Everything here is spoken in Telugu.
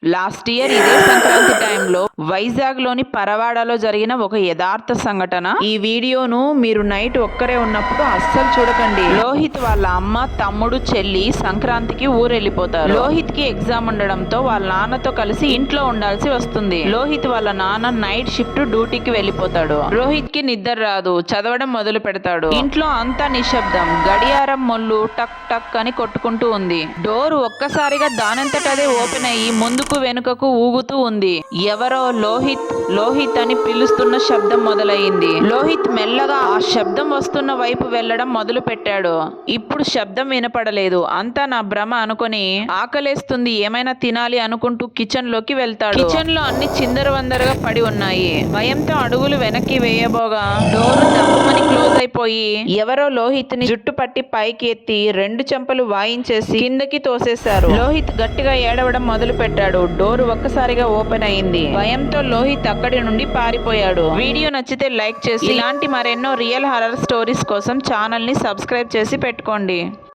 లాస్ట్ ఇయర్ ఇదే సంక్రాంతి టైంలో వైజాగ్ లోని పరవాడలో జరిగిన ఒక యథార్థ సంఘటన. ఈ వీడియోను మీరు నైట్ ఒక్కరే ఉన్నప్పుడు అస్సలు చూడకండి. లోహిత్ వాళ్ళ అమ్మ, తమ్ముడు, చెల్లి సంక్రాంతికి ఊరెళ్ళిపోతారు. లోహిత్ కి ఎగ్జామ్ ఉండడంతో వాళ్ళ నాన్నతో కలిసి ఇంట్లో ఉండాల్సి వస్తుంది. లోహిత్ వాళ్ళ నాన్న నైట్ షిఫ్ట్ డ్యూటీకి వెళ్ళిపోతాడు. రోహిత్ కి నిద్ర రాదు. చదవడం మొదలు పెడతాడు. ఇంట్లో అంతా నిశ్శబ్దం. గడియారం మొల్లు టక్ టక్ అని కొట్టుకుంటూ ఉంది. డోర్ ఒక్కసారిగా దానంతటదే ఓపెన్ అయ్యి ముందుకు వెనుకకు ఊగుతూ ఉంది. ఎవరో లోహిత్ లోహిత్ అని పిలుస్తున్న శబ్దం మొదలయ్యింది. లోహిత్ మెల్లగా ఆ శబ్దం వస్తున్న వైపు వెళ్లడం మొదలు పెట్టాడు. ఇప్పుడు శబ్దం వినపడలేదు. అంతా నా భ్రమ అనుకొని ఆకలేస్తుంది, ఏమైనా తినాలి అనుకుంటూ కిచెన్ లోకి వెళ్తాడు. కిచెన్ లో అన్ని చిందరవందరగా పడి ఉన్నాయి. భయంతో అడుగులు వెనక్కి వేయబోగా డోరు దబ్బమని క్లోజ్ అయిపోయి ఎవరో లోహిత్ ని జుట్టు పట్టి పైకి ఎత్తి 2 చెంపలు వాయించేసి కిందకి తోసేశారు. లోహిత్ గట్టిగా ఏడవడం మొదలు పెట్టాడు. డోర్ ఒక్కసారిగా ఓపెన్ అయింది. భయంతో లోహిత్ అక్కడి నుండి పారిపోయాడు. వీడియో నచ్చితే లైక్ చేసి ఇలాంటి మరెన్నో రియల్ హారర్ స్టోరీస్ కోసం ఛానల్ ని సబ్స్క్రైబ్ చేసి పెట్టుకోండి.